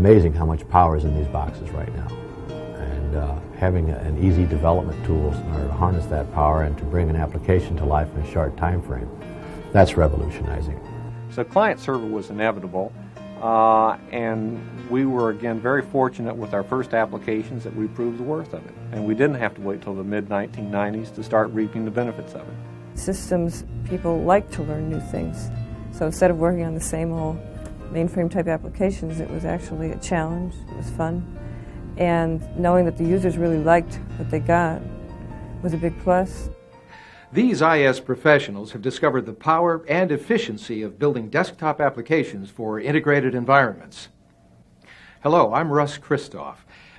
amazing how much power is in these boxes right now. And having an easy development tools in order to harness that power and to bring an application to life in a short time frame, that's revolutionizing. So client server was inevitable, and we were again very fortunate with our first applications that we proved the worth of it. And we didn't have to wait till the mid-1990s to start reaping the benefits of it. Systems people like to learn new things. So instead of working on the same old mainframe type applications, it was actually a challenge. It was fun. And knowing that the users really liked what they got was a big plus. These IS professionals have discovered the power and efficiency of building desktop applications for integrated environments. Hello, I'm Russ Christoff.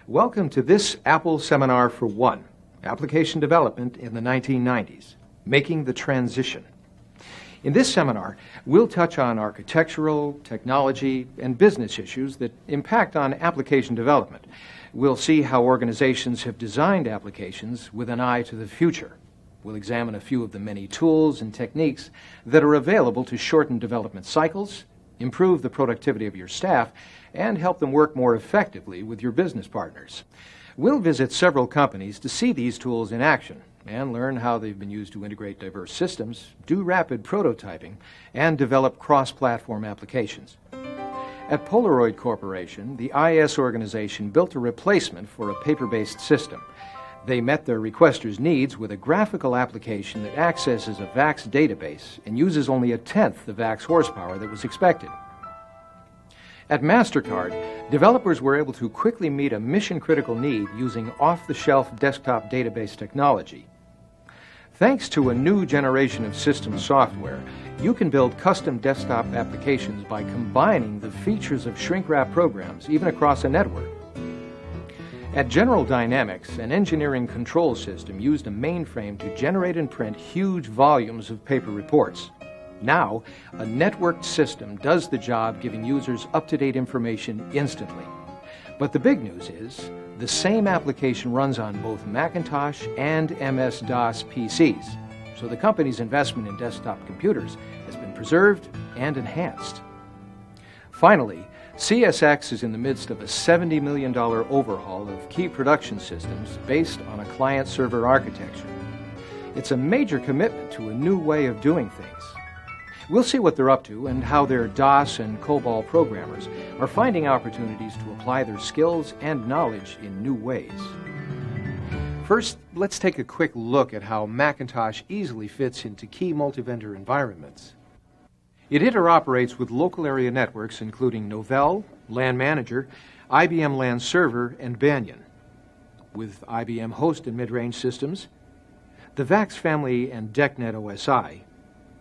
Welcome to this Apple Seminar for One, Application Development in the 1990s, Making the Transition. In this seminar, we'll touch on architectural, technology, and business issues that impact on application development. We'll see how organizations have designed applications with an eye to the future. We'll examine a few of the many tools and techniques that are available to shorten development cycles, improve the productivity of your staff, and help them work more effectively with your business partners. We'll visit several companies to see these tools in action and learn how they've been used to integrate diverse systems, do rapid prototyping, and develop cross-platform applications. At Polaroid Corporation, the IS organization built a replacement for a paper-based system. They met their requesters' needs with a graphical application that accesses a VAX database and uses only a tenth the VAX horsepower that was expected. At MasterCard, developers were able to quickly meet a mission-critical need using off-the-shelf desktop database technology. Thanks to a new generation of system software, you can build custom desktop applications by combining the features of shrink-wrap programs, even across a network. At General Dynamics, an engineering control system used a mainframe to generate and print huge volumes of paper reports. Now, a networked system does the job, giving users up-to-date information instantly. But the big news is, the same application runs on both Macintosh and MS-DOS PCs, so the company's investment in desktop computers has been preserved and enhanced. Finally, CSX is in the midst of a $70 million overhaul of key production systems based on a client-server architecture. It's a major commitment to a new way of doing things. We'll see what they're up to and how their DOS and COBOL programmers are finding opportunities to apply their skills and knowledge in new ways. First, let's take a quick look at how Macintosh easily fits into key multi-vendor environments. It interoperates with local area networks including Novell, LAN Manager, IBM LAN Server, and Banyan. With IBM host and mid-range systems, the VAX family and DECnet OSI,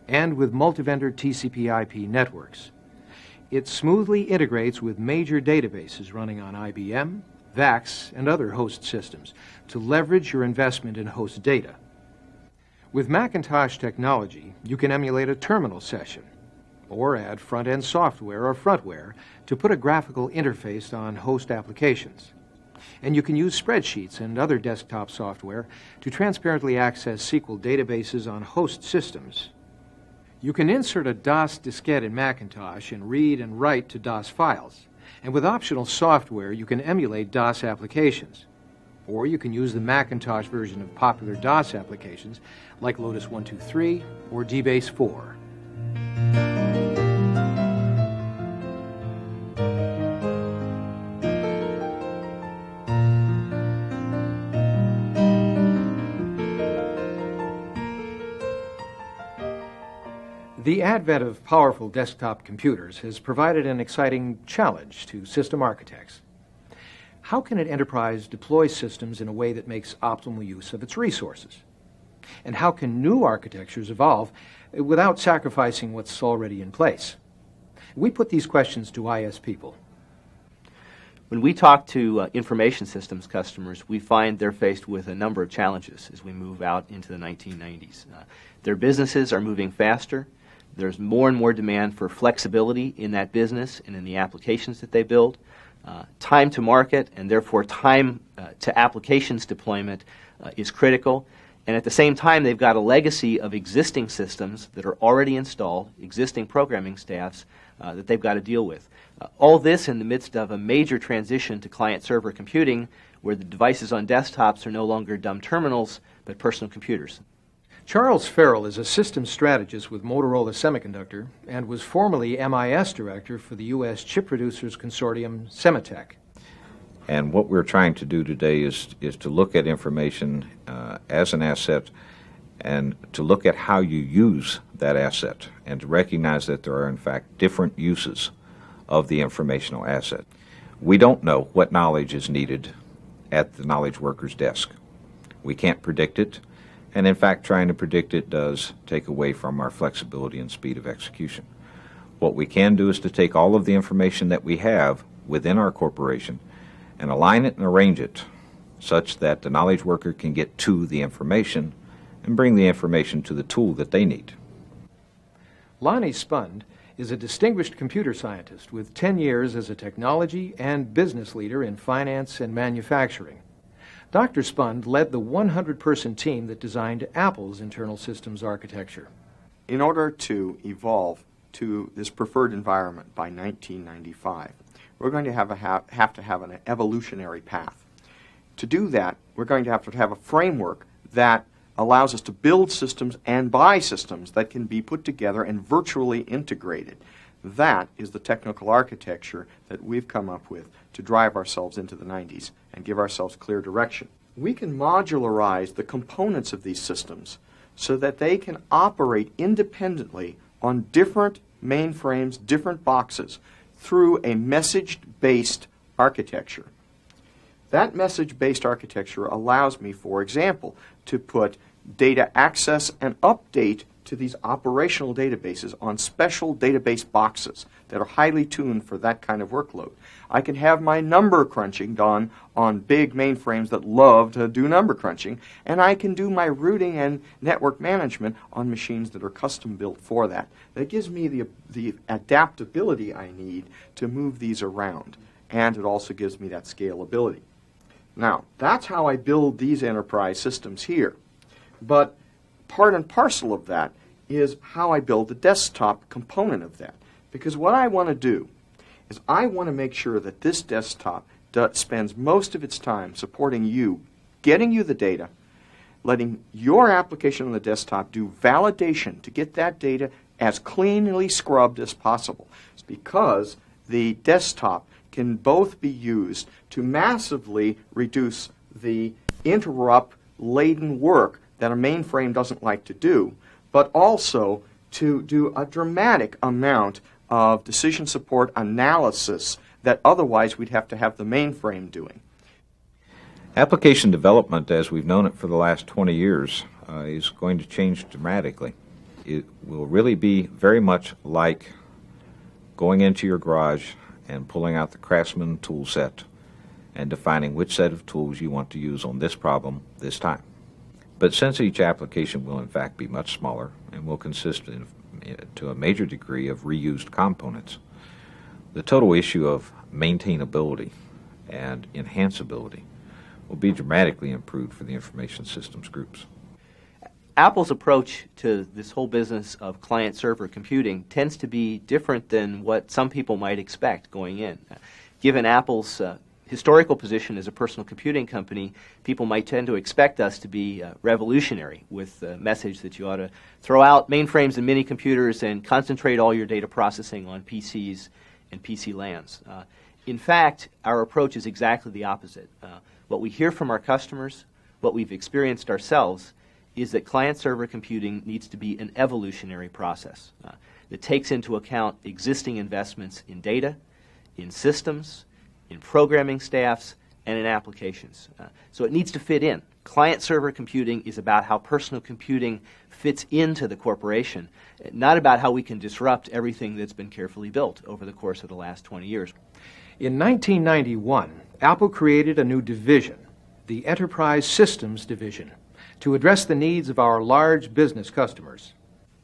and with multi-vendor TCP/IP networks. It smoothly integrates with major databases running on IBM, VAX, and other host systems to leverage your investment in host data. With Macintosh technology, you can emulate a terminal session or add front-end software or frontware to put a graphical interface on host applications. And you can use spreadsheets and other desktop software to transparently access SQL databases on host systems. You can insert a DOS diskette in Macintosh and read and write to DOS files. And with optional software, you can emulate DOS applications. Or you can use the Macintosh version of popular DOS applications like Lotus 123 or DBase 4. The advent of powerful desktop computers has provided an exciting challenge to system architects. How can an enterprise deploy systems in a way that makes optimal use of its resources? And how can new architectures evolve without sacrificing what's already in place? We put these questions to IS people. When we talk to information systems customers, we find they're faced with a number of challenges as we move out into the 1990s. Their businesses are moving faster. There's more and more demand for flexibility in that business and in the applications that they build. Time to market and therefore time to applications deployment is critical. And at the same time, they've got a legacy of existing systems that are already installed, existing programming staffs that they've got to deal with. All this in the midst of a major transition to client-server computing, where the devices on desktops are no longer dumb terminals, but personal computers. Charles Farrell is a systems strategist with Motorola Semiconductor and was formerly MIS director for the U.S. chip producers consortium Semitech. And what we're trying to do today is to look at information as an asset and to look at how you use that asset and to recognize that there are, in fact, different uses of the informational asset. We don't know what knowledge is needed at the knowledge worker's desk. We can't predict it, and in fact, trying to predict it does take away from our flexibility and speed of execution. What we can do is to take all of the information that we have within our corporation and align it and arrange it such that the knowledge worker can get to the information and bring the information to the tool that they need. Lonnie Spund is a distinguished computer scientist with 10 years as a technology and business leader in finance and manufacturing. Dr. Spund led the 100-person team that designed Apple's internal systems architecture. In order to evolve to this preferred environment by 1995, we're going to have an evolutionary path. To do that, we're going to have a framework that allows us to build systems and buy systems that can be put together and virtually integrated. That is the technical architecture that we've come up with to drive ourselves into the 90s and give ourselves clear direction. We can modularize the components of these systems so that they can operate independently on different mainframes, different boxes, through a message-based architecture. That message-based architecture allows me, for example, to put data access and update to these operational databases on special database boxes that are highly tuned for that kind of workload. I can have my number crunching done on big mainframes that love to do number crunching, and I can do my routing and network management on machines that are custom built for that. That gives me the adaptability I need to move these around, and it also gives me that scalability. Now, that's how I build these enterprise systems here. But part and parcel of that is how I build the desktop component of that. Because what I want to do is I want to make sure that this desktop spends most of its time supporting you, getting you the data, letting your application on the desktop do validation to get that data as cleanly scrubbed as possible. It's because the desktop can both be used to massively reduce the interrupt-laden work that a mainframe doesn't like to do, but also to do a dramatic amount of decision support analysis that otherwise we'd have to have the mainframe doing. Application development, as we've known it for the last 20 years, is going to change dramatically. It will really be very much like going into your garage and pulling out the Craftsman tool set and defining which set of tools you want to use on this problem this time. But since each application will in fact be much smaller and will consist to a major degree of reused components, the total issue of maintainability and enhanceability will be dramatically improved for the information systems groups. Apple's approach to this whole business of client-server computing tends to be different than what some people might expect going in. Given Apple's historical position as a personal computing company, people might tend to expect us to be revolutionary with the message that you ought to throw out mainframes and mini computers and concentrate all your data processing on PCs and PC LANs. In fact, our approach is exactly the opposite. What we hear from our customers, what we've experienced ourselves, is that client-server computing needs to be an evolutionary process that takes into account existing investments in data, in systems, in programming staffs, and in applications. So it needs to fit in. Client-server computing is about how personal computing fits into the corporation, not about how we can disrupt everything that's been carefully built over the course of the last 20 years. In 1991, Apple created a new division, the Enterprise Systems Division, to address the needs of our large business customers.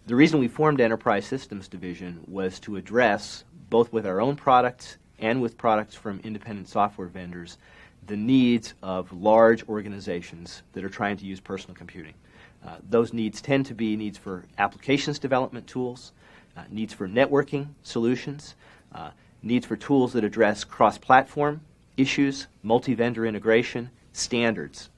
The reason we formed Enterprise Systems Division was to address, both with our own products and with products from independent software vendors, the needs of large organizations that are trying to use personal computing. Those needs tend to be needs for applications development tools, needs for networking solutions, needs for tools that address cross-platform issues, multi-vendor integration, standards.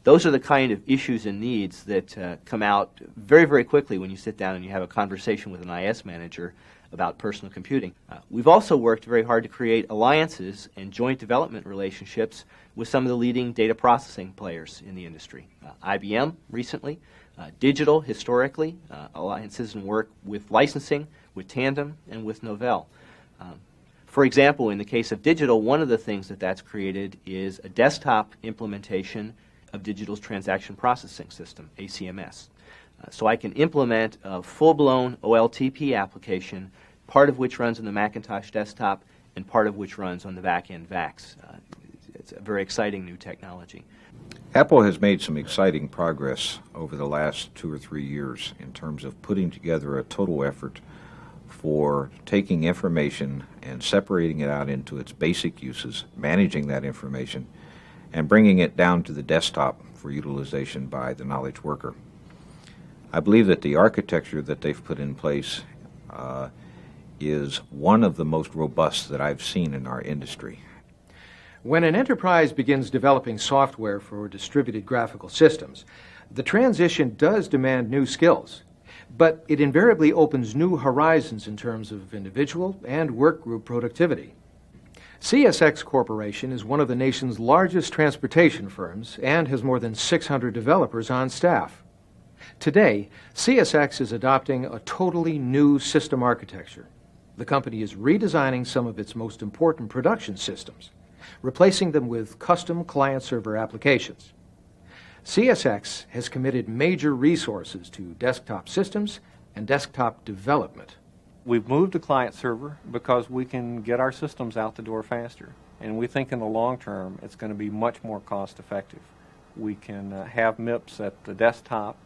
Those are the kind of issues and needs that come out very, very quickly when you sit down and you have a conversation with an IS manager about personal computing. We've also worked very hard to create alliances and joint development relationships with some of the leading data processing players in the industry. IBM recently, Digital historically, alliances and work with licensing, with Tandem, and with Novell. For example, in the case of Digital, one of the things that's created is a desktop implementation of Digital's transaction processing system, ACMS. So I can implement a full-blown OLTP application, part of which runs on the Macintosh desktop and part of which runs on the back-end VAX. It's a very exciting new technology. Apple has made some exciting progress over the last 2 or 3 years in terms of putting together a total effort for taking information and separating it out into its basic uses, managing that information, and bringing it down to the desktop for utilization by the knowledge worker. I believe that the architecture that they've put in place is one of the most robust that I've seen in our industry. When an enterprise begins developing software for distributed graphical systems, the transition does demand new skills, but it invariably opens new horizons in terms of individual and work group productivity. CSX Corporation is one of the nation's largest transportation firms and has more than 600 developers on staff. Today, CSX is adopting a totally new system architecture. The company is redesigning some of its most important production systems, replacing them with custom client-server applications. CSX has committed major resources to desktop systems and desktop development. We've moved to client-server because we can get our systems out the door faster, and we think in the long term it's going to be much more cost-effective. We can have MIPS at the desktop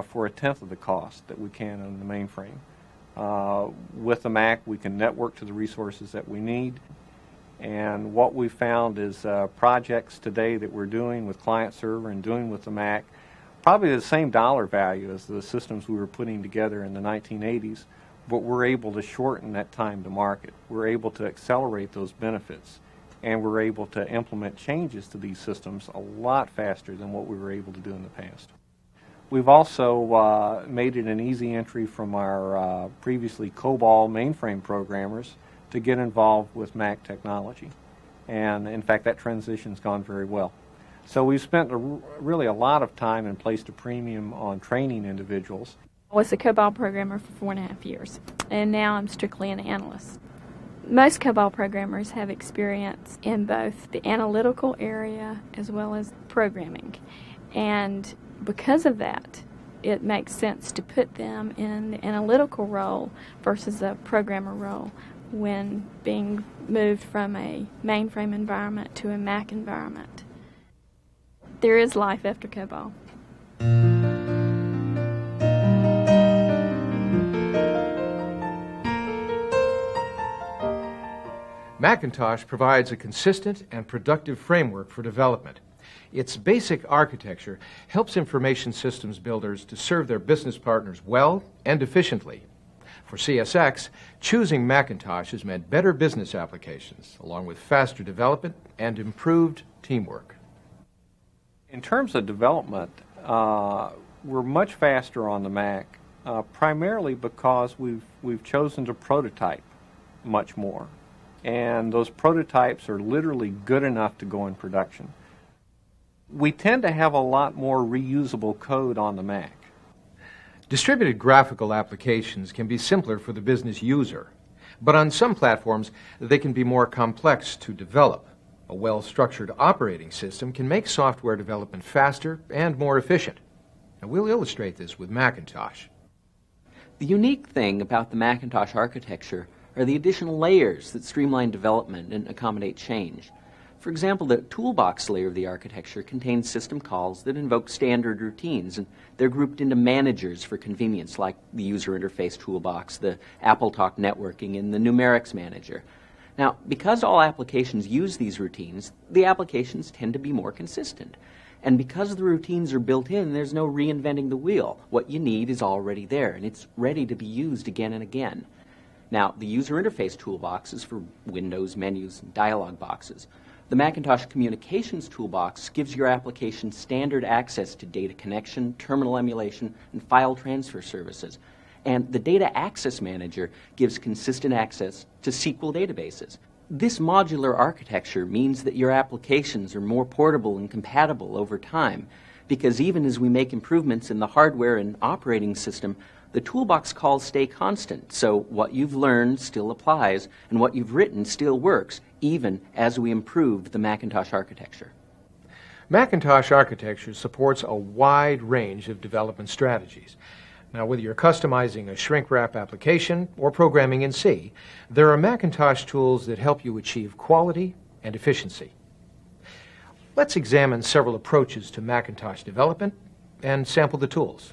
for 1/10 of the cost that we can on the mainframe. With the Mac, we can network to the resources that we need. And what we found is projects today that we're doing with client-server and doing with the Mac, probably the same dollar value as the systems we were putting together in the 1980s, but we're able to shorten that time to market. We're able to accelerate those benefits, and we're able to implement changes to these systems a lot faster than what we were able to do in the past. We've also made it an easy entry from our previously COBOL mainframe programmers to get involved with Mac technology. And in fact, that transition's gone very well. So we've spent really a lot of time and placed a premium on training individuals. I was a COBOL programmer for 4.5 years, and now I'm strictly an analyst. Most COBOL programmers have experience in both the analytical area as well as programming. And because of that, it makes sense to put them in the analytical role versus a programmer role when being moved from a mainframe environment to a Mac environment. There is life after COBOL. Macintosh provides a consistent and productive framework for development. Its basic architecture helps information systems builders to serve their business partners well and efficiently. For CSX, choosing Macintosh has meant better business applications, along with faster development and improved teamwork. In terms of development, we're much faster on the Mac, primarily because we've chosen to prototype much more. And those prototypes are literally good enough to go in production. We tend to have a lot more reusable code on the Mac. Distributed graphical applications can be simpler for the business user, but on some platforms they can be more complex to develop. A well-structured operating system can make software development faster and more efficient. And we'll illustrate this with Macintosh. The unique thing about the Macintosh architecture are the additional layers that streamline development and accommodate change. For example, the toolbox layer of the architecture contains system calls that invoke standard routines, and they're grouped into managers for convenience, like the user interface toolbox, the AppleTalk networking, and the numerics manager. Now, because all applications use these routines, the applications tend to be more consistent. And because the routines are built in, there's no reinventing the wheel. What you need is already there, and it's ready to be used again and again. Now, the user interface toolbox is for Windows menus and dialog boxes. The Macintosh Communications Toolbox gives your application standard access to data connection, terminal emulation, and file transfer services. And the Data Access Manager gives consistent access to SQL databases. This modular architecture means that your applications are more portable and compatible over time, because even as we make improvements in the hardware and operating system, the toolbox calls stay constant, so what you've learned still applies, and what you've written still works, even as we improve the Macintosh architecture. Macintosh architecture supports a wide range of development strategies. Now, whether you're customizing a shrink-wrap application or programming in C, there are Macintosh tools that help you achieve quality and efficiency. Let's examine several approaches to Macintosh development and sample the tools.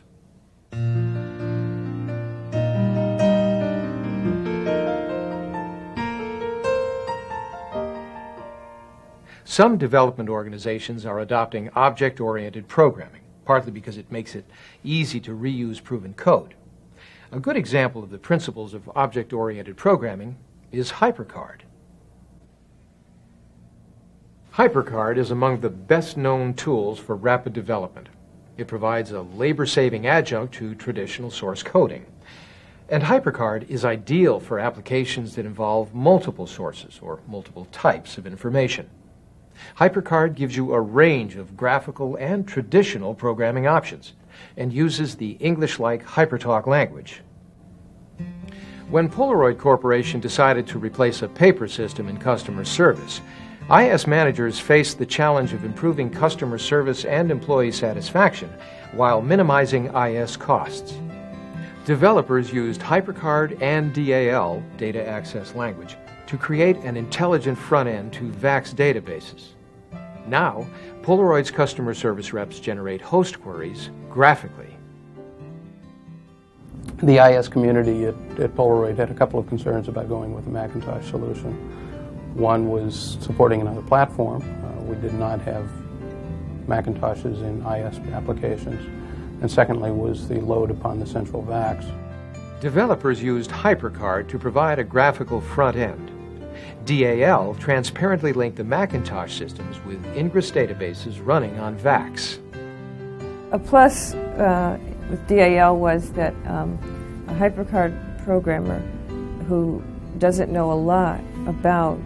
Some development organizations are adopting object-oriented programming, partly because it makes it easy to reuse proven code. A good example of the principles of object-oriented programming is HyperCard. HyperCard is among the best-known tools for rapid development. It provides a labor-saving adjunct to traditional source coding. And HyperCard is ideal for applications that involve multiple sources or multiple types of information. HyperCard gives you a range of graphical and traditional programming options and uses the English-like HyperTalk language. When Polaroid Corporation decided to replace a paper system in customer service, IS managers faced the challenge of improving customer service and employee satisfaction while minimizing IS costs. Developers used HyperCard and DAL, Data Access Language, to create an intelligent front end to VAX databases. Now, Polaroid's customer service reps generate host queries graphically. The IS community at Polaroid had a couple of concerns about going with a Macintosh solution. One was supporting another platform. We did not have Macintoshes in IS applications. And secondly was the load upon the central VAX. Developers used HyperCard to provide a graphical front end. DAL transparently linked the Macintosh systems with Ingress databases running on VAX. A plus with DAL was that a HyperCard programmer who doesn't know a lot about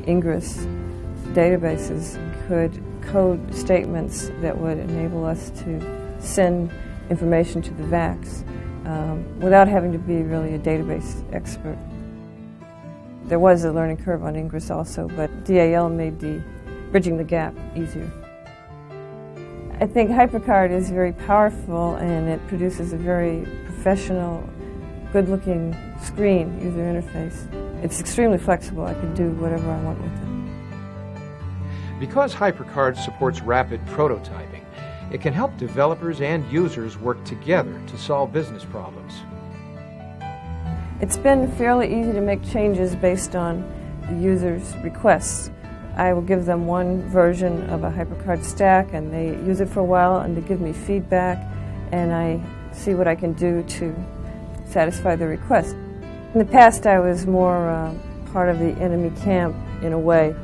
Ingress databases could code statements that would enable us to send information to the VAX without having to be really a database expert. There was a learning curve on Ingress also, but DAL made bridging the gap easier. I think HyperCard is very powerful and it produces a very professional, good-looking screen user interface. It's extremely flexible. I can do whatever I want with it. Because HyperCard supports rapid prototyping, it can help developers and users work together to solve business problems. It's been fairly easy to make changes based on the user's requests. I will give them one version of a HyperCard stack and they use it for a while and they give me feedback and I see what I can do to satisfy their request. In the past I was more part of the enemy camp in a way,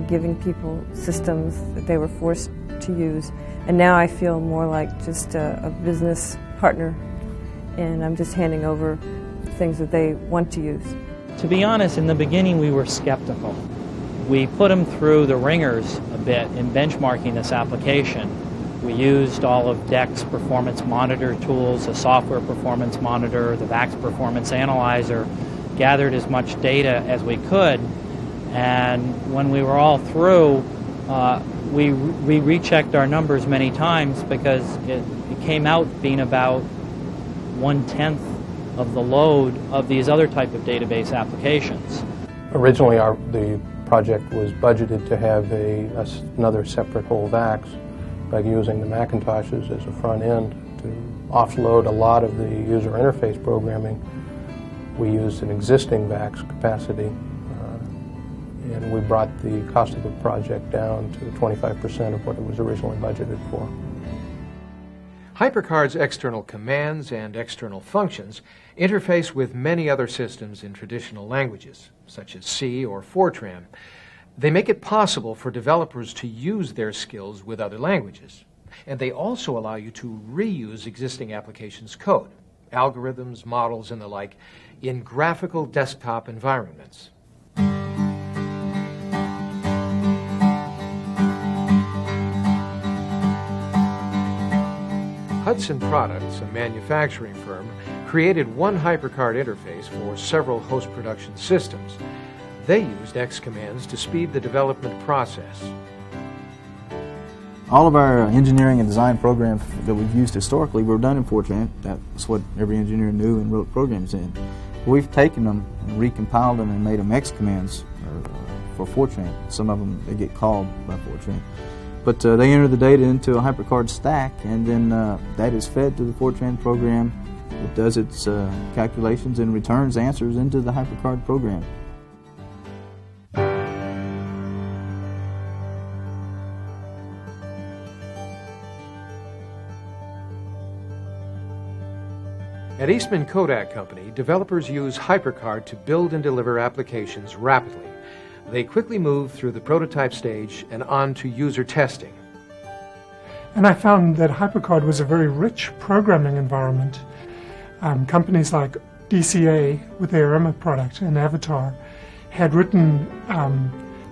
giving people systems that they were forced to use. And now I feel more like just a business partner and I'm just handing over things that they want to use. To be honest, in the beginning we were skeptical. We put them through the ringers a bit in benchmarking this application. We used all of DEC's performance monitor tools, the software performance monitor, the VAX performance analyzer, gathered as much data as we could, and when we were all through, we rechecked our numbers many times because it came out being about 1/10 of the load of these other type of database applications. Originally, the project was budgeted to have another separate whole VAX, but using the Macintoshes as a front end to offload a lot of the user interface programming, we used an existing VAX capacity and we brought the cost of the project down to 25% of what it was originally budgeted for. HyperCard's external commands and external functions interface with many other systems in traditional languages, such as C or Fortran. They make it possible for developers to use their skills with other languages, and they also allow you to reuse existing applications code, algorithms, models, and the like, in graphical desktop environments. Hudson Products, a manufacturing firm, created one HyperCard interface for several host-production systems. They used X commands to speed the development process. All of our engineering and design programs that we've used historically were done in Fortran. That's what every engineer knew and wrote programs in. We've taken them and recompiled them and made them X commands for Fortran. Some of them, they get called by Fortran. But they enter the data into a HyperCard stack, and then that is fed to the Fortran program. It does its calculations and returns answers into the HyperCard program. At Eastman Kodak Company, developers use HyperCard to build and deliver applications rapidly. They quickly move through the prototype stage and on to user testing. And I found that HyperCard was a very rich programming environment. Companies like DCA, with their Irma product and Avatar, had written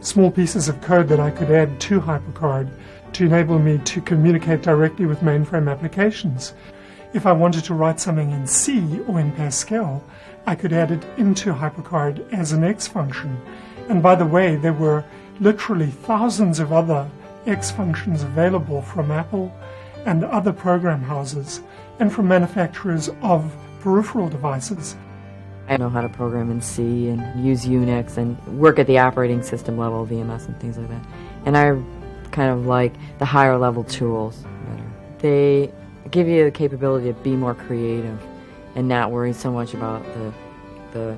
small pieces of code that I could add to HyperCard to enable me to communicate directly with mainframe applications. If I wanted to write something in C or in Pascal, I could add it into HyperCard as an X function. And by the way, there were literally thousands of other X functions available from Apple and other program houses and from manufacturers of peripheral devices. I know how to program in C and use Unix and work at the operating system level, VMS and things like that. And I kind of like the higher level tools better. They give you the capability to be more creative and not worry so much about the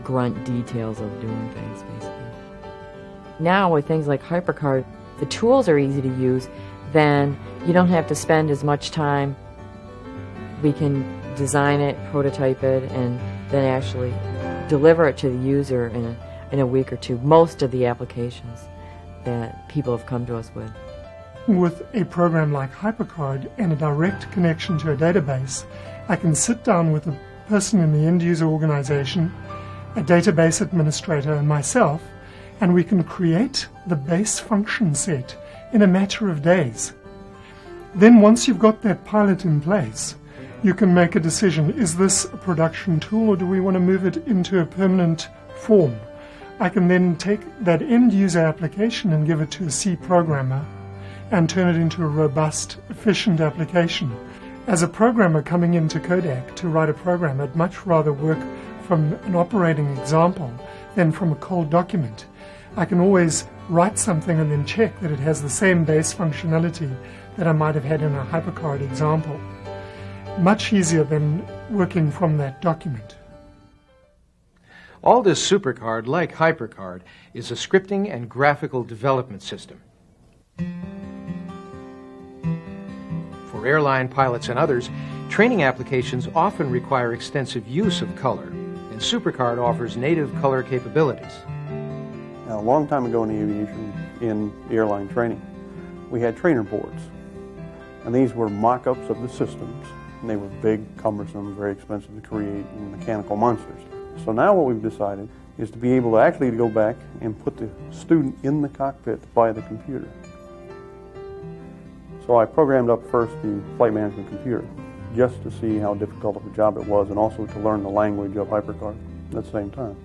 grunt details of doing things, basically. Now with things like HyperCard, the tools are easy to use, then you don't have to spend as much time. We can design it, prototype it, and then actually deliver it to the user in a week or two, most of the applications that people have come to us with. With a program like HyperCard and a direct connection to a database, I can sit down with a person in the end-user organization, a database administrator, and myself, and we can create the base function set in a matter of days. Then once you've got that pilot in place, you can make a decision, is this a production tool or do we want to move it into a permanent form? I can then take that end-user application and give it to a C programmer and turn it into a robust, efficient application. As a programmer coming into Kodak to write a program, I'd much rather work from an operating example than from a cold document. I can always write something and then check that it has the same base functionality that I might have had in a HyperCard example. Much easier than working from that document. Aldus SuperCard, like HyperCard, is a scripting and graphical development system. For airline pilots and others, training applications often require extensive use of color, and SuperCard offers native color capabilities. Now, a long time ago in the aviation, in airline training, we had trainer boards. And these were mock-ups of the systems. And they were big, cumbersome, very expensive to create, and mechanical monsters. So now what we've decided is to be able to actually go back and put the student in the cockpit by the computer. So I programmed up first the flight management computer just to see how difficult of a job it was and also to learn the language of HyperCard at the same time.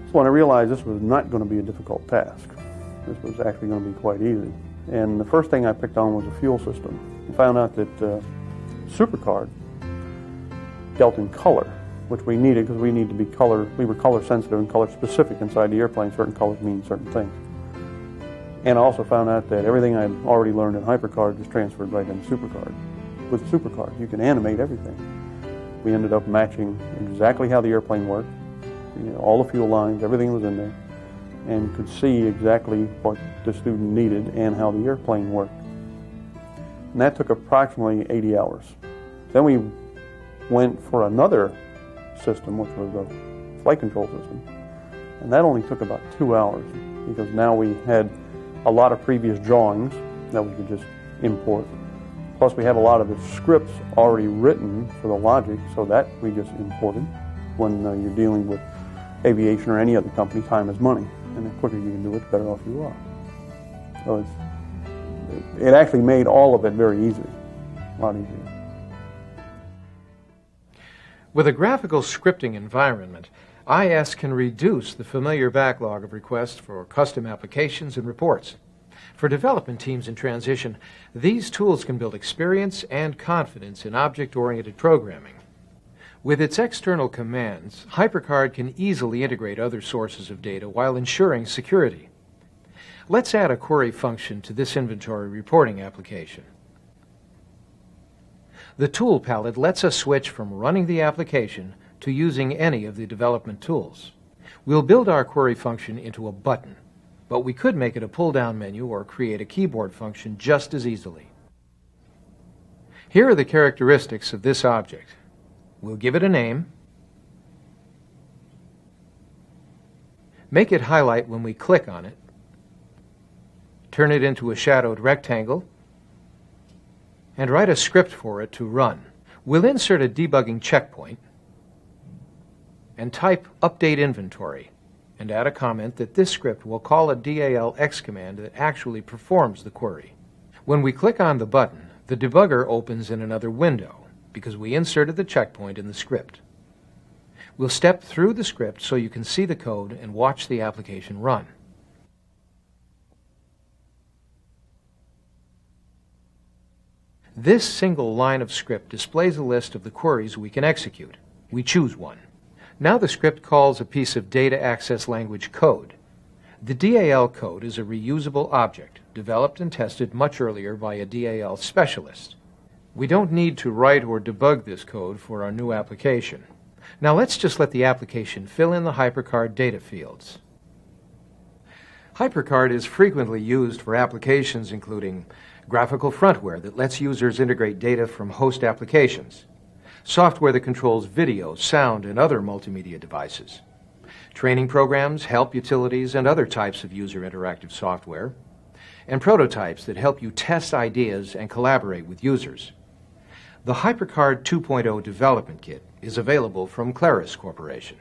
So when I realized this was not going to be a difficult task, this was actually going to be quite easy. And the first thing I picked on was a fuel system. I found out that SuperCard dealt in color, which we needed because we need to be we were color sensitive and color specific inside the airplane. Certain colors mean certain things. And I also found out that everything I'd already learned in HyperCard was transferred right into SuperCard. With SuperCard, you can animate everything. We ended up matching exactly how the airplane worked, all the fuel lines, everything was in there. and could see exactly what the student needed and how the airplane worked. And that took approximately 80 hours. Then we went for another system, which was a flight control system, and that only took about 2 hours, because now we had a lot of previous drawings that we could just import. Plus we had a lot of the scripts already written for the logic, so that we just imported. When you're dealing with aviation or any other company, time is money, and the quicker you can do it, the better off you are. So it actually made all of it very easy, a lot easier. With a graphical scripting environment, IS can reduce the familiar backlog of requests for custom applications and reports. For development teams in transition, these tools can build experience and confidence in object-oriented programming. With its external commands, HyperCard can easily integrate other sources of data while ensuring security. Let's add a query function to this inventory reporting application. The tool palette lets us switch from running the application to using any of the development tools. We'll build our query function into a button, but we could make it a pull-down menu or create a keyboard function just as easily. Here are the characteristics of this object. We'll give it a name, make it highlight when we click on it, turn it into a shadowed rectangle, and write a script for it to run. We'll insert a debugging checkpoint and type update inventory and add a comment that this script will call a DALX command that actually performs the query. When we click on the button, the debugger opens in another window because we inserted the checkpoint in the script. We'll step through the script so you can see the code and watch the application run. This single line of script displays a list of the queries we can execute. We choose one. Now the script calls a piece of data access language code. The DAL code is a reusable object, developed and tested much earlier by a DAL specialist. We don't need to write or debug this code for our new application. Now let's just let the application fill in the HyperCard data fields. HyperCard is frequently used for applications including graphical frontware that lets users integrate data from host applications, software that controls video, sound, and other multimedia devices, training programs, help utilities, and other types of user interactive software, and prototypes that help you test ideas and collaborate with users. The HyperCard 2.0 Development Kit is available from Claris Corporation.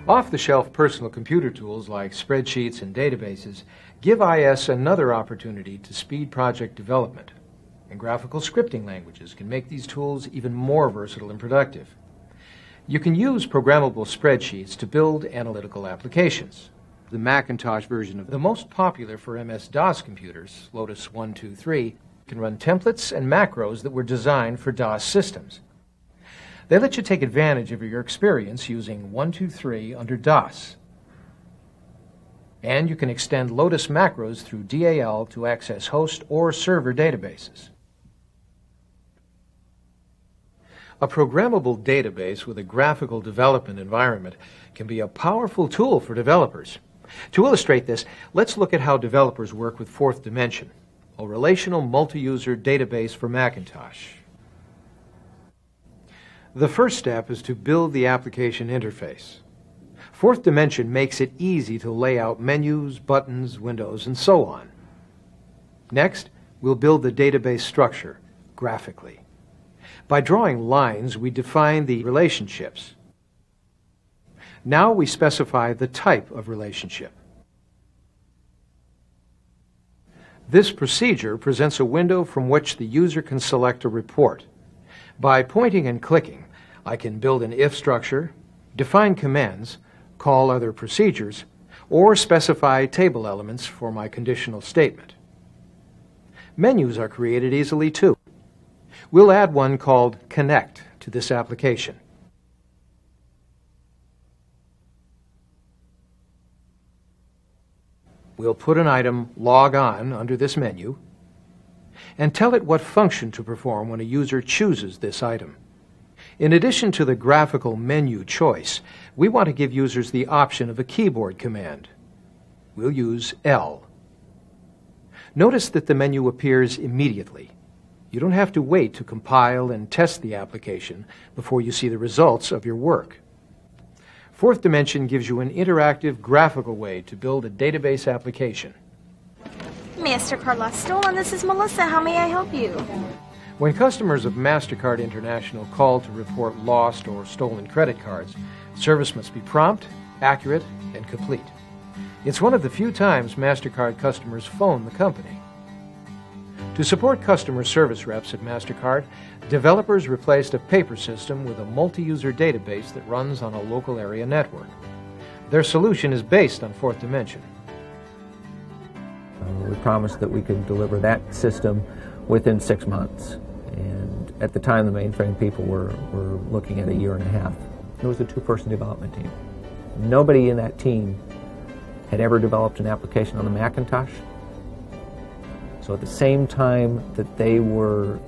Off-the-shelf personal computer tools like spreadsheets and databases give IS another opportunity to speed project development, and graphical scripting languages can make these tools even more versatile and productive. You can use programmable spreadsheets to build analytical applications. The Macintosh version of the most popular for MS-DOS computers, Lotus 123, can run templates and macros that were designed for DOS systems. They let you take advantage of your experience using 123 under DOS. And you can extend Lotus macros through DAL to access host or server databases. A programmable database with a graphical development environment can be a powerful tool for developers. To illustrate this, let's look at how developers work with Fourth Dimension, a relational multi-user database for Macintosh. The first step is to build the application interface. Fourth Dimension makes it easy to lay out menus, buttons, windows, and so on. Next, we'll build the database structure graphically. By drawing lines, we define the relationships. Now we specify the type of relationship. This procedure presents a window from which the user can select a report. By pointing and clicking, I can build an if structure, define commands, call other procedures, or specify table elements for my conditional statement. Menus are created easily too. We'll add one called Connect to this application. We'll put an item Log On under this menu, and tell it what function to perform when a user chooses this item. In addition to the graphical menu choice, we want to give users the option of a keyboard command. We'll use L. Notice that the menu appears immediately. You don't have to wait to compile and test the application before you see the results of your work. Fourth Dimension gives you an interactive graphical way to build a database application. MasterCard lost stolen. This is Melissa. How may I help you? When customers of MasterCard International call to report lost or stolen credit cards, service must be prompt, accurate, and complete. It's one of the few times MasterCard customers phone the company. To support customer service reps at MasterCard, developers replaced a paper system with a multi-user database that runs on a local area network. Their solution is based on Fourth Dimension. We promised that we could deliver that system within 6 months. And at the time, the mainframe people were looking at a year and a half. It was a two-person development team. Nobody in that team had ever developed an application on the Macintosh. So at the same time that they were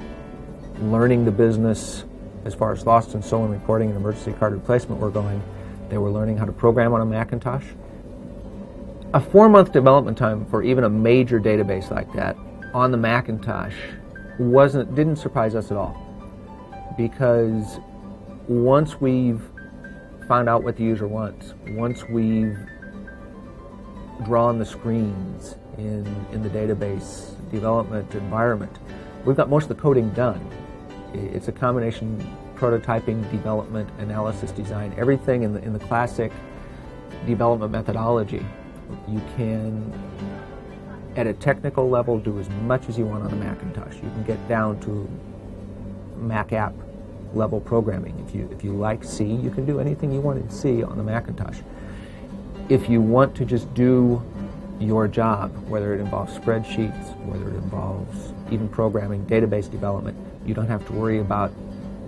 learning the business as far as lost and stolen reporting and emergency card replacement were going, they were learning how to program on a Macintosh. A 4-month development time for even a major database like that on the Macintosh didn't surprise us at all, because once we've found out what the user wants, once we've drawn the screens in the database development environment, we've got most of the coding done. It's a combination prototyping, development, analysis, design, everything in the classic development methodology. You can, at a technical level, do as much as you want on the Macintosh. You can get down to Mac app level programming. If you like C, you can do anything you want in C on the Macintosh. If you want to just do your job, whether it involves spreadsheets, whether it involves even programming, database development, you don't have to worry about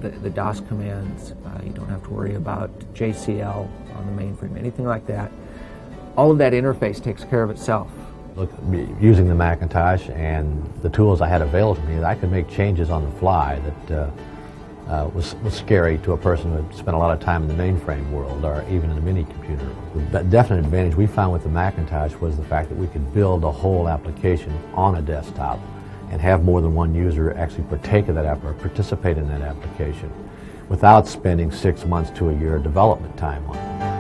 the DOS commands. You don't have to worry about JCL on the mainframe, anything like that. All of that interface takes care of itself. Look, using the Macintosh and the tools I had available to me, I could make changes on the fly that was scary to a person who had spent a lot of time in the mainframe world or even in a mini computer. The definite advantage we found with the Macintosh was the fact that we could build a whole application on a desktop and have more than one user actually partake of that app or participate in that application without spending 6 months to a year development time on it.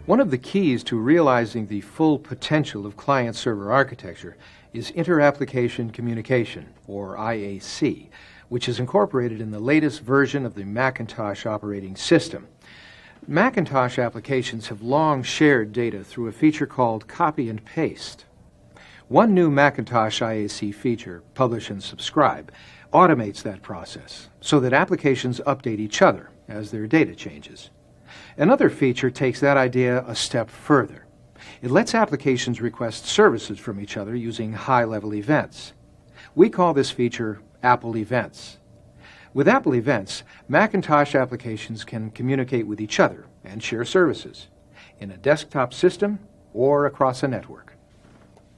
One of the keys to realizing the full potential of client-server architecture is inter-application communication, or IAC, which is incorporated in the latest version of the Macintosh operating system. Macintosh applications have long shared data through a feature called copy and paste. One new Macintosh IAC feature, Publish and Subscribe, automates that process so that applications update each other as their data changes. Another feature takes that idea a step further. It lets applications request services from each other using high-level events. We call this feature Apple Events. With Apple Events, Macintosh applications can communicate with each other and share services in a desktop system or across a network.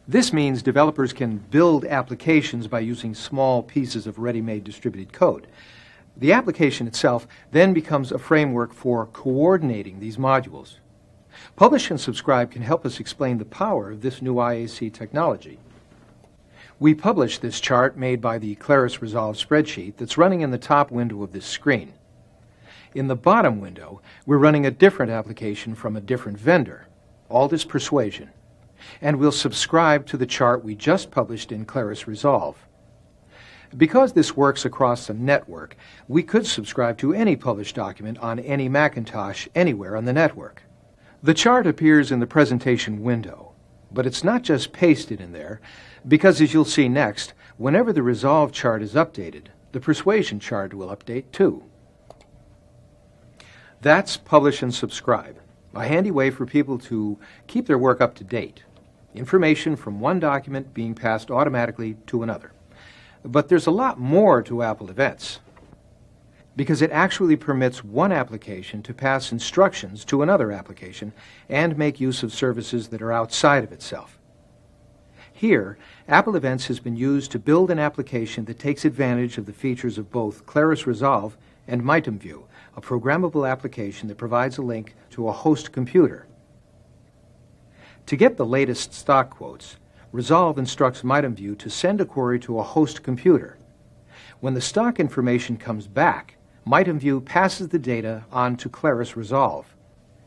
This means developers can build applications by using small pieces of ready-made distributed code. The application itself then becomes a framework for coordinating these modules. Publish and Subscribe can help us explain the power of this new IAC technology. We publish this chart made by the Claris Resolve spreadsheet that's running in the top window of this screen. In the bottom window, we're running a different application from a different vendor, Aldis Persuasion, and we'll subscribe to the chart we just published in Claris Resolve. Because this works across a network, we could subscribe to any published document on any Macintosh anywhere on the network. The chart appears in the presentation window, but it's not just pasted in there, because as you'll see next, whenever the Resolve chart is updated, the Persuasion chart will update too. That's Publish and Subscribe, a handy way for people to keep their work up to date. Information from one document being passed automatically to another. But there's a lot more to Apple Events. because it actually permits one application to pass instructions to another application and make use of services that are outside of itself. Here, Apple Events has been used to build an application that takes advantage of the features of both Claris Resolve and MitemView, a programmable application that provides a link to a host computer. To get the latest stock quotes, Resolve instructs MitemView to send a query to a host computer. When the stock information comes back, MitemView passes the data on to Claris Resolve.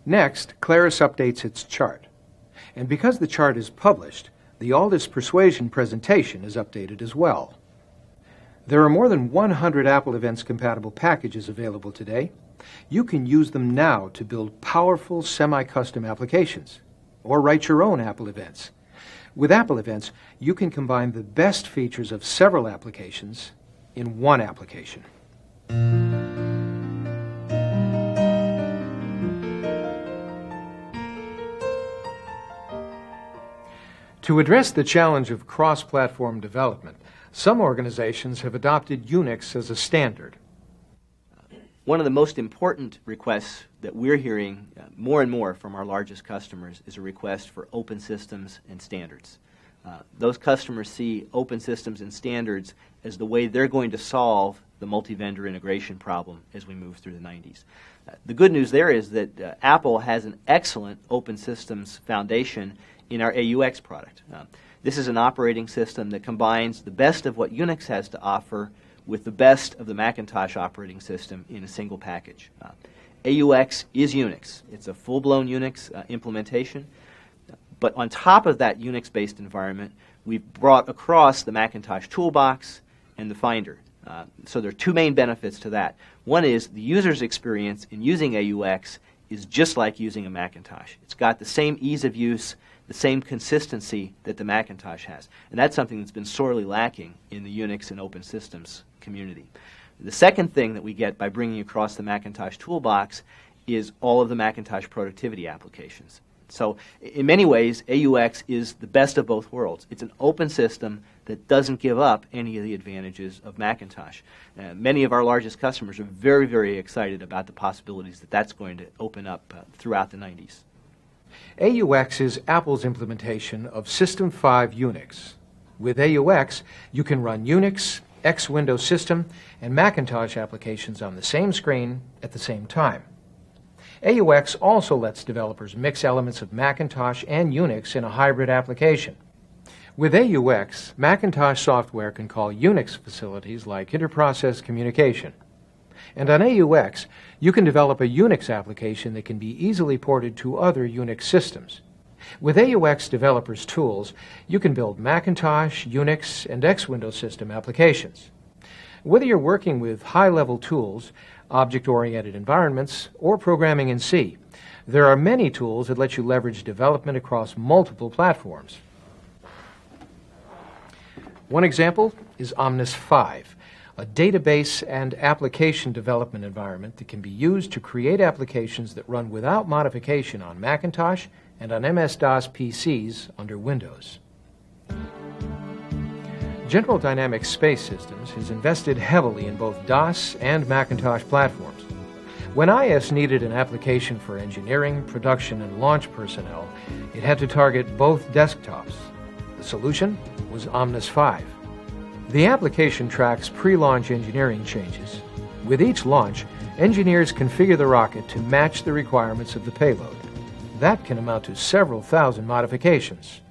Next, Claris updates its chart. And because the chart is published, the Aldous Persuasion presentation is updated as well. There are more than 100 Apple Events compatible packages available today. You can use them now to build powerful semi-custom applications or write your own Apple Events. With Apple Events, you can combine the best features of several applications in one application. To address the challenge of cross-platform development, some organizations have adopted Unix as a standard. One of the most important requests that we're hearing more and more from our largest customers is a request for open systems and standards. Those customers see open systems and standards as the way they're going to solve the multi-vendor integration problem as we move through the 90s. The good news there is that Apple has an excellent open systems foundation in our AUX product. This is an operating system that combines the best of what Unix has to offer with the best of the Macintosh operating system in a single package. AUX is Unix. It's a full-blown Unix implementation. But on top of that Unix-based environment, we've brought across the Macintosh toolbox and the Finder. So there are two main benefits to that. One is the user's experience in using AUX is just like using a Macintosh. It's got the same ease of use, the same consistency that the Macintosh has. And that's something that's been sorely lacking in the Unix and open systems community. The second thing that we get by bringing across the Macintosh toolbox is all of the Macintosh productivity applications. So in many ways, AUX is the best of both worlds. It's an open system that doesn't give up any of the advantages of Macintosh. Many of our largest customers are very, very excited about the possibilities that that's going to open up throughout the 90s. AUX is Apple's implementation of System 5 Unix. With AUX, you can run Unix, X Windows System, and Macintosh applications on the same screen at the same time. AUX also lets developers mix elements of Macintosh and Unix in a hybrid application. With AUX, Macintosh software can call Unix facilities like interprocess communication. And on AUX, you can develop a Unix application that can be easily ported to other Unix systems. With AUX developers' tools, you can build Macintosh, Unix, and X Windows System applications. Whether you're working with high-level tools, object-oriented environments, or programming in C, there are many tools that let you leverage development across multiple platforms. One example is Omnis 5, a database and application development environment that can be used to create applications that run without modification on Macintosh and on MS-DOS PCs under Windows. General Dynamics Space Systems has invested heavily in both DOS and Macintosh platforms. When IS needed an application for engineering, production, and launch personnel, it had to target both desktops. The solution was Omnis 5. The application tracks pre-launch engineering changes. With each launch, engineers configure the rocket to match the requirements of the payload. That can amount to several thousand modifications.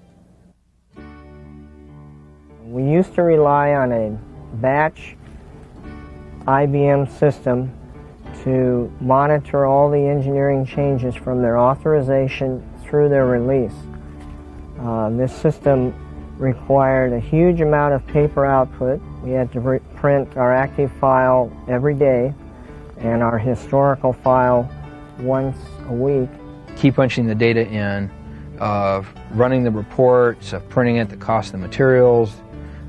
We used to rely on a batch IBM system to monitor all the engineering changes from their authorization through their release. This system required a huge amount of paper output. We had to print our active file every day and our historical file once a week. Keep punching the data in, of running the reports, of printing it, the cost of the materials,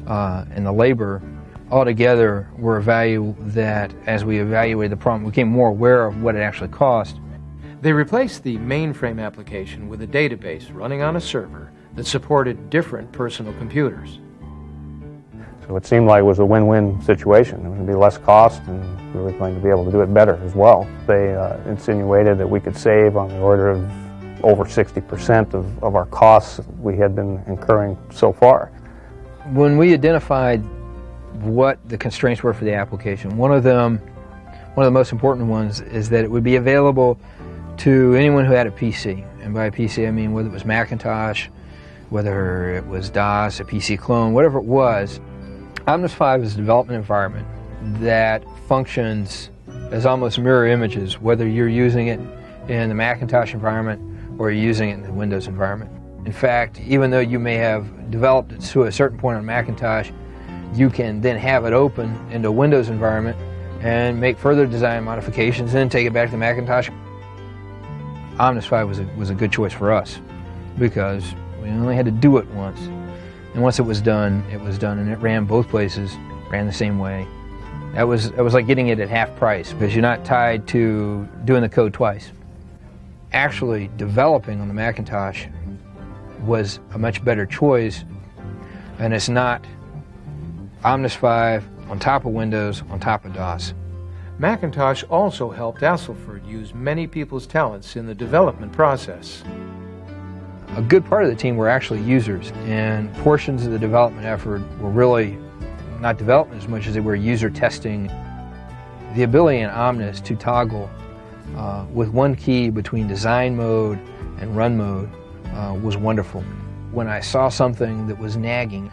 and the labor, altogether were a value that, as we evaluated the problem, we became more aware of what it actually cost. They replaced the mainframe application with a database running on a server that supported different personal computers. So it seemed like it was a win-win situation. There was going to be less cost, and we were going to be able to do it better as well. They insinuated that we could save on the order of over 60% of our costs we had been incurring so far. When we identified what the constraints were for the application, one of the most important ones is that it would be available to anyone who had a PC. And by PC I mean whether it was Macintosh, whether it was DOS, a PC clone, whatever it was. Omnis 5 is a development environment that functions as almost mirror images, whether you're using it in the Macintosh environment or you're using it in the Windows environment. In fact, even though you may have developed it to a certain point on Macintosh, you can then have it open into a Windows environment and make further design modifications and then take it back to Macintosh. Omnis 5 was a good choice for us because we only had to do it once. And once it was done, and it ran both places, ran the same way. That was like getting it at half price because you're not tied to doing the code twice. Actually developing on the Macintosh was a much better choice, and it's not Omnis 5 on top of Windows on top of DOS. Macintosh also helped Asselford use many people's talents in the development process. A good part of the team were actually users, and portions of the development effort were really not development as much as they were user testing. The ability in Omnis to toggle with one key between design mode and run mode was wonderful. When I saw something that was nagging,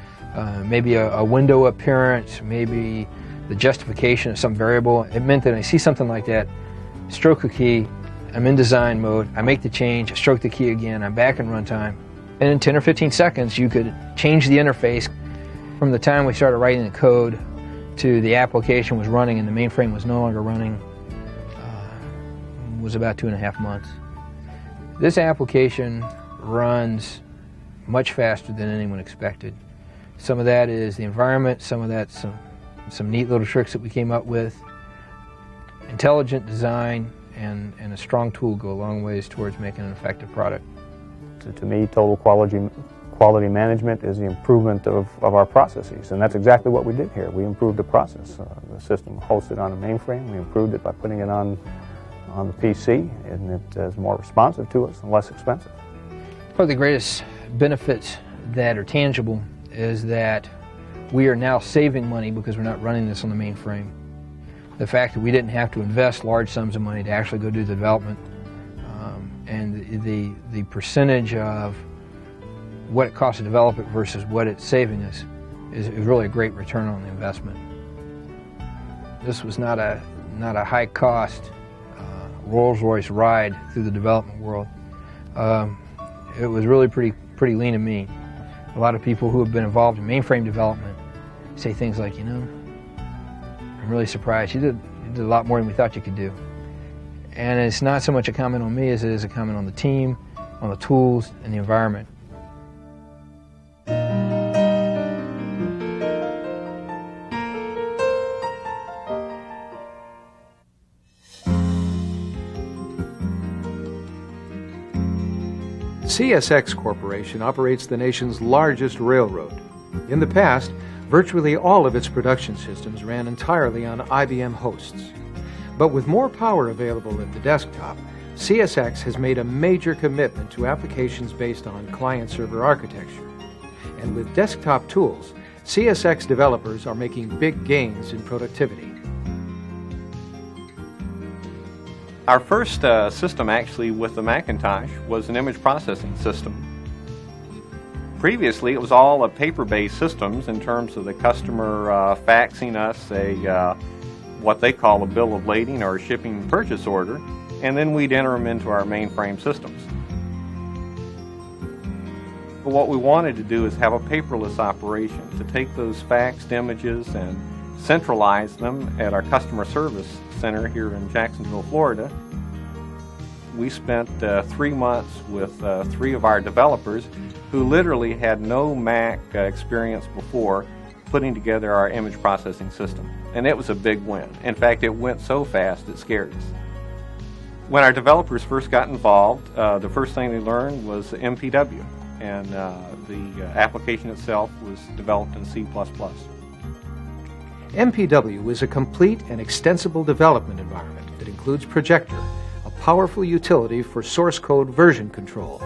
maybe a window appearance, maybe the justification of some variable, it meant that I see something like that, stroke a key, I'm in design mode, I make the change, I stroke the key again, I'm back in runtime. And in 10 or 15 seconds, you could change the interface from the time we started writing the code to the application was running and the mainframe was no longer running. Was about 2.5 months. This application runs much faster than anyone expected. Some of that is the environment, some of that's some neat little tricks that we came up with. Intelligent design and a strong tool go a long ways towards making an effective product. To me, total quality management is the improvement of our processes, and that's exactly what we did here. We improved the process. The system hosted on a mainframe. We improved it by putting it on the PC, and it is more responsive to us and less expensive. Probably the greatest benefits that are tangible is that we are now saving money because we're not running this on the mainframe. The fact that we didn't have to invest large sums of money to actually go do the development, and the percentage of what it costs to develop it versus what it's saving us is really a great return on the investment. This was not a high cost Rolls-Royce ride through the development world. It was really pretty lean and mean. A lot of people who have been involved in mainframe development say things like, you know, I'm really surprised. You did a lot more than we thought you could do. And it's not so much a comment on me as it is a comment on the team, on the tools, and the environment. CSX Corporation operates the nation's largest railroad. In the past, virtually all of its production systems ran entirely on IBM hosts. But with more power available at the desktop, CSX has made a major commitment to applications based on client-server architecture. And with desktop tools, CSX developers are making big gains in productivity. Our first system actually with the Macintosh was an image processing system. Previously, it was all paper-based systems in terms of the customer faxing us what they call a bill of lading or a shipping purchase order, and then we'd enter them into our mainframe systems. But what we wanted to do is have a paperless operation, to take those faxed images and centralize them at our customer service center here in Jacksonville, Florida. We spent 3 months with 3 of our developers who literally had no Mac experience before putting together our image processing system. And it was a big win. In fact, it went so fast it scared us. When our developers first got involved, the first thing they learned was MPW, and the application itself was developed in C++. MPW is a complete and extensible development environment that includes Projector, a powerful utility for source code version control.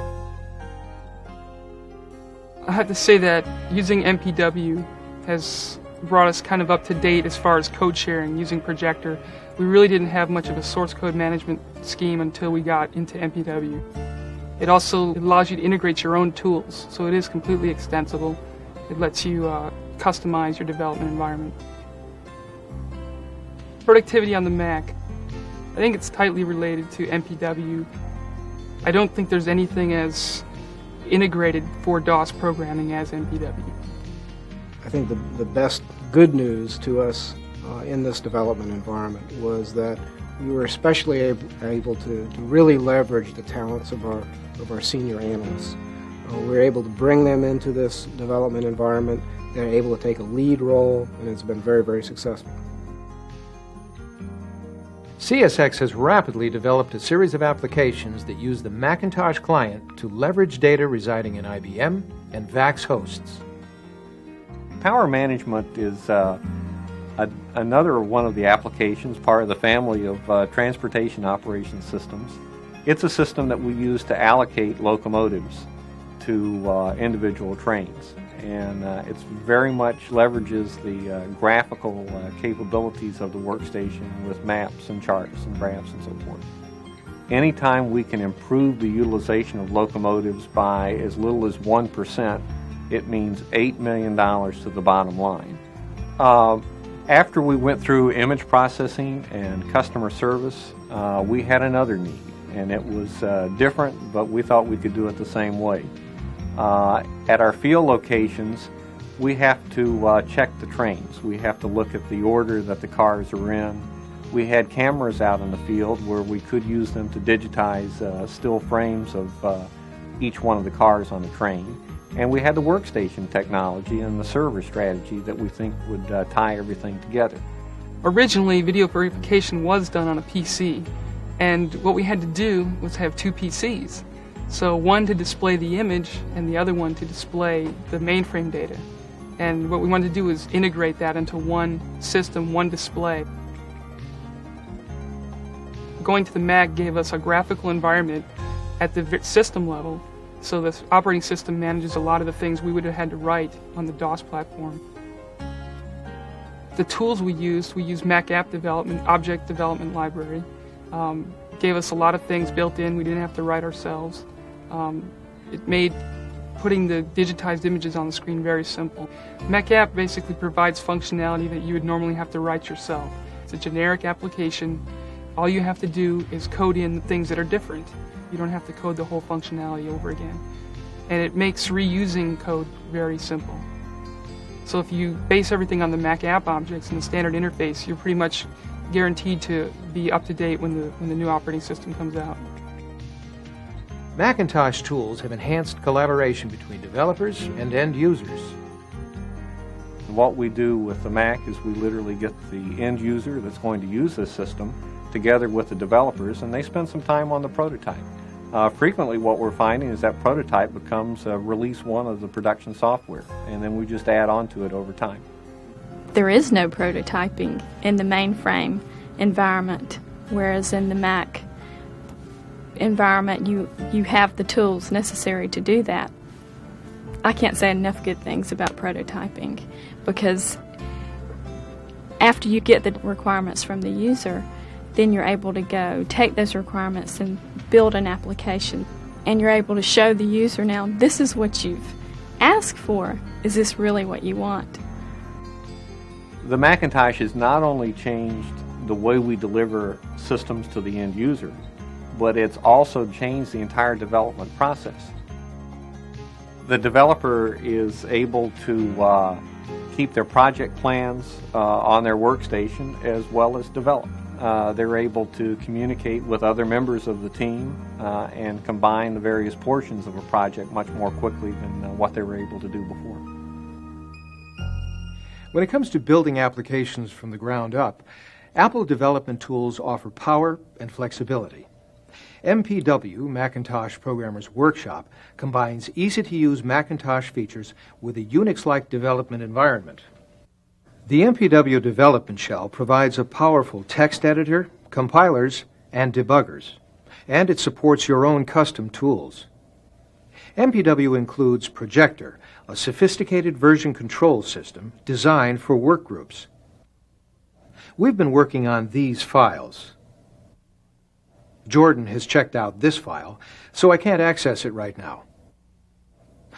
I have to say that using MPW has brought us kind of up to date as far as code sharing using Projector. We really didn't have much of a source code management scheme until we got into MPW. It also allows you to integrate your own tools, so it is completely extensible. It lets you customize your development environment. Productivity on the Mac. I think it's tightly related to MPW. I don't think there's anything as integrated for DOS programming as MPW. I think the best good news to us in this development environment was that we were especially able to really leverage the talents of our senior analysts. We were able to bring them into this development environment. They're able to take a lead role, and it's been very, very successful. CSX has rapidly developed a series of applications that use the Macintosh client to leverage data residing in IBM and VAX hosts. Power management is another one of the applications, part of the family of transportation operations systems. It's a system that we use to allocate locomotives to individual trains. And it very much leverages the graphical capabilities of the workstation with maps and charts and graphs and so forth. Anytime we can improve the utilization of locomotives by as little as 1%, it means $8 million to the bottom line. After we went through image processing and customer service, we had another need, and it was different, but we thought we could do it the same way. At our field locations, we have to check the trains. We have to look at the order that the cars are in. We had cameras out in the field where we could use them to digitize still frames of each one of the cars on the train. And we had the workstation technology and the server strategy that we think would tie everything together. Originally, video verification was done on a PC, and what we had to do was have two PCs. So one to display the image and the other one to display the mainframe data. And what we wanted to do was integrate that into one system, one display. Going to the Mac gave us a graphical environment at the system level, so the operating system manages a lot of the things we would have had to write on the DOS platform. The tools we used Mac App Development, Object Development Library. Gave us a lot of things built in we didn't have to write ourselves. It made putting the digitized images on the screen very simple. Mac App basically provides functionality that you would normally have to write yourself. It's a generic application. All you have to do is code in the things that are different. You don't have to code the whole functionality over again. And it makes reusing code very simple. So if you base everything on the Mac App objects and the standard interface, you're pretty much guaranteed to be up to date when the new operating system comes out. Macintosh tools have enhanced collaboration between developers and end users. What we do with the Mac is we literally get the end user that's going to use this system together with the developers, and they spend some time on the prototype. Frequently what we're finding is that prototype becomes release one of the production software, and then we just add on to it over time. There is no prototyping in the mainframe environment, whereas in the Mac environment you have the tools necessary to do that. I can't say enough good things about prototyping, because after you get the requirements from the user, then you're able to go take those requirements and build an application, and you're able to show the user, now this is what you've asked for, is this really what you want? The Macintosh has not only changed the way we deliver systems to the end user, but it's also changed the entire development process. The developer is able to keep their project plans on their workstation as well as develop. They're able to communicate with other members of the team and combine the various portions of a project much more quickly than what they were able to do before. When it comes to building applications from the ground up, Apple development tools offer power and flexibility. MPW, Macintosh Programmer's Workshop, combines easy-to-use Macintosh features with a Unix-like development environment. The MPW development shell provides a powerful text editor, compilers, and debuggers, and it supports your own custom tools. MPW includes Projector, a sophisticated version control system designed for workgroups. We've been working on these files. Jordan has checked out this file, so I can't access it right now.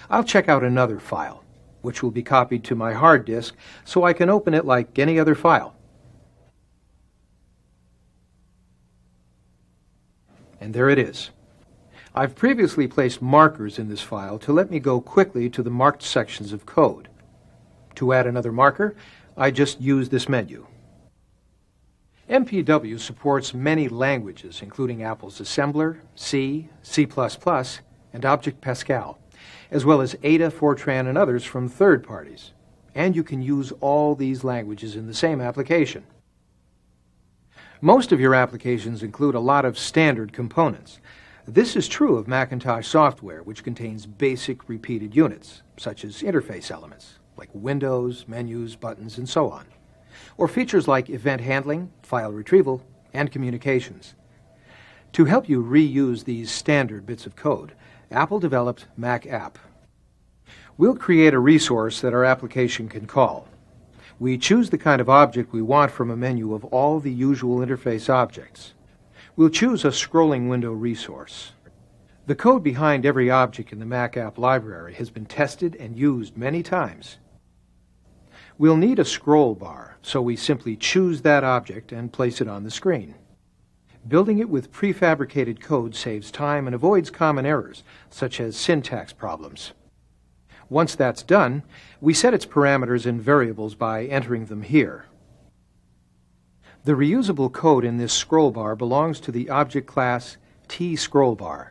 I'll check out another file, which will be copied to my hard disk so I can open it like any other file. And there it is. I've previously placed markers in this file to let me go quickly to the marked sections of code. To add another marker, I just use this menu. MPW supports many languages, including Apple's Assembler, C, C++, and Object Pascal, as well as Ada, Fortran, and others from third parties. And you can use all these languages in the same application. Most of your applications include a lot of standard components. This is true of Macintosh software, which contains basic repeated units, such as interface elements, like windows, menus, buttons, and so on, or features like event handling, file retrieval, and communications. To help you reuse these standard bits of code, Apple developed Mac App. We'll create a resource that our application can call. We choose the kind of object we want from a menu of all the usual interface objects. We'll choose a scrolling window resource. The code behind every object in the Mac App library has been tested and used many times. We'll need a scroll bar, so we simply choose that object and place it on the screen. Building it with prefabricated code saves time and avoids common errors, such as syntax problems. Once that's done, we set its parameters and variables by entering them here. The reusable code in this scroll bar belongs to the object class tscrollbar.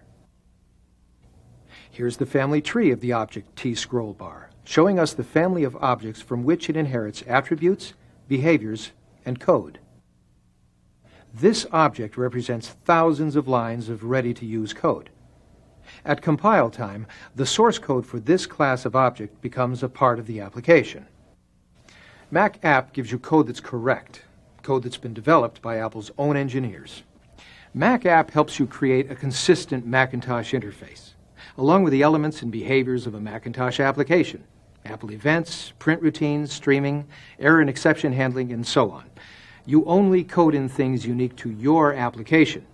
Here's the family tree of the object tscrollbar, showing us the family of objects from which it inherits attributes, behaviors, and code. This object represents thousands of lines of ready-to-use code. At compile time, the source code for this class of object becomes a part of the application. Mac App gives you code that's correct, code that's been developed by Apple's own engineers. Mac App helps you create a consistent Macintosh interface, along with the elements and behaviors of a Macintosh application, Apple events, print routines, streaming, error and exception handling, and so on. You only code in things unique to your application.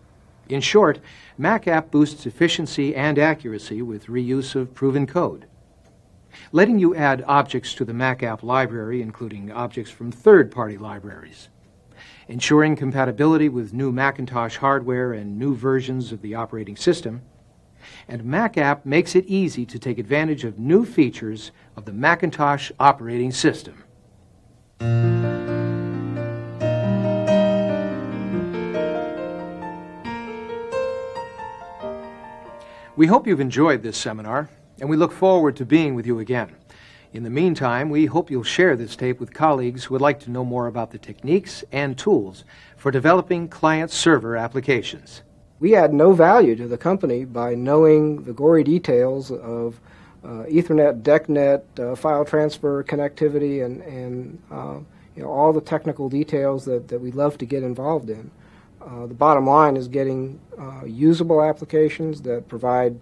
In short, Mac App boosts efficiency and accuracy with reuse of proven code, letting you add objects to the Mac App library, including objects from third-party libraries, ensuring compatibility with new Macintosh hardware and new versions of the operating system. And Mac App makes it easy to take advantage of new features of the Macintosh operating system. We hope you've enjoyed this seminar, and we look forward to being with you again. In the meantime, we hope you'll share this tape with colleagues who would like to know more about the techniques and tools for developing client-server applications. We add no value to the company by knowing the gory details of Ethernet, DECnet, file transfer, connectivity, and all the technical details that we love to get involved in. The bottom line is getting usable applications that provide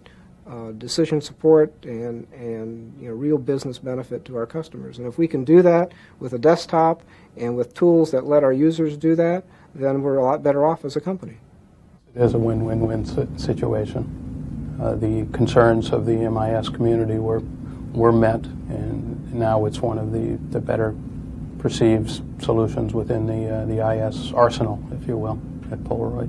decision support and real business benefit to our customers. And if we can do that with a desktop and with tools that let our users do that, then we're a lot better off as a company. It is a win-win-win situation. The concerns of the MIS community were met, and now it's one of the better perceived solutions within the IS arsenal, if you will, at Polaroid.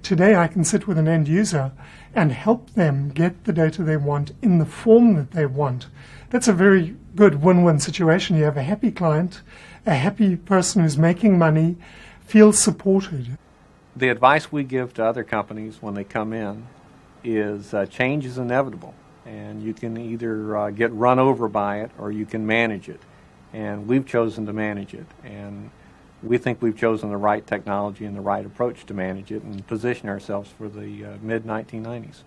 Today I can sit with an end user and help them get the data they want in the form that they want. That's a very good win-win situation. You have a happy client, a happy person who's making money, feels supported. The advice we give to other companies when they come in is change is inevitable, and you can either get run over by it or you can manage it. And we've chosen to manage it, and we think we've chosen the right technology and the right approach to manage it and position ourselves for the mid-1990s.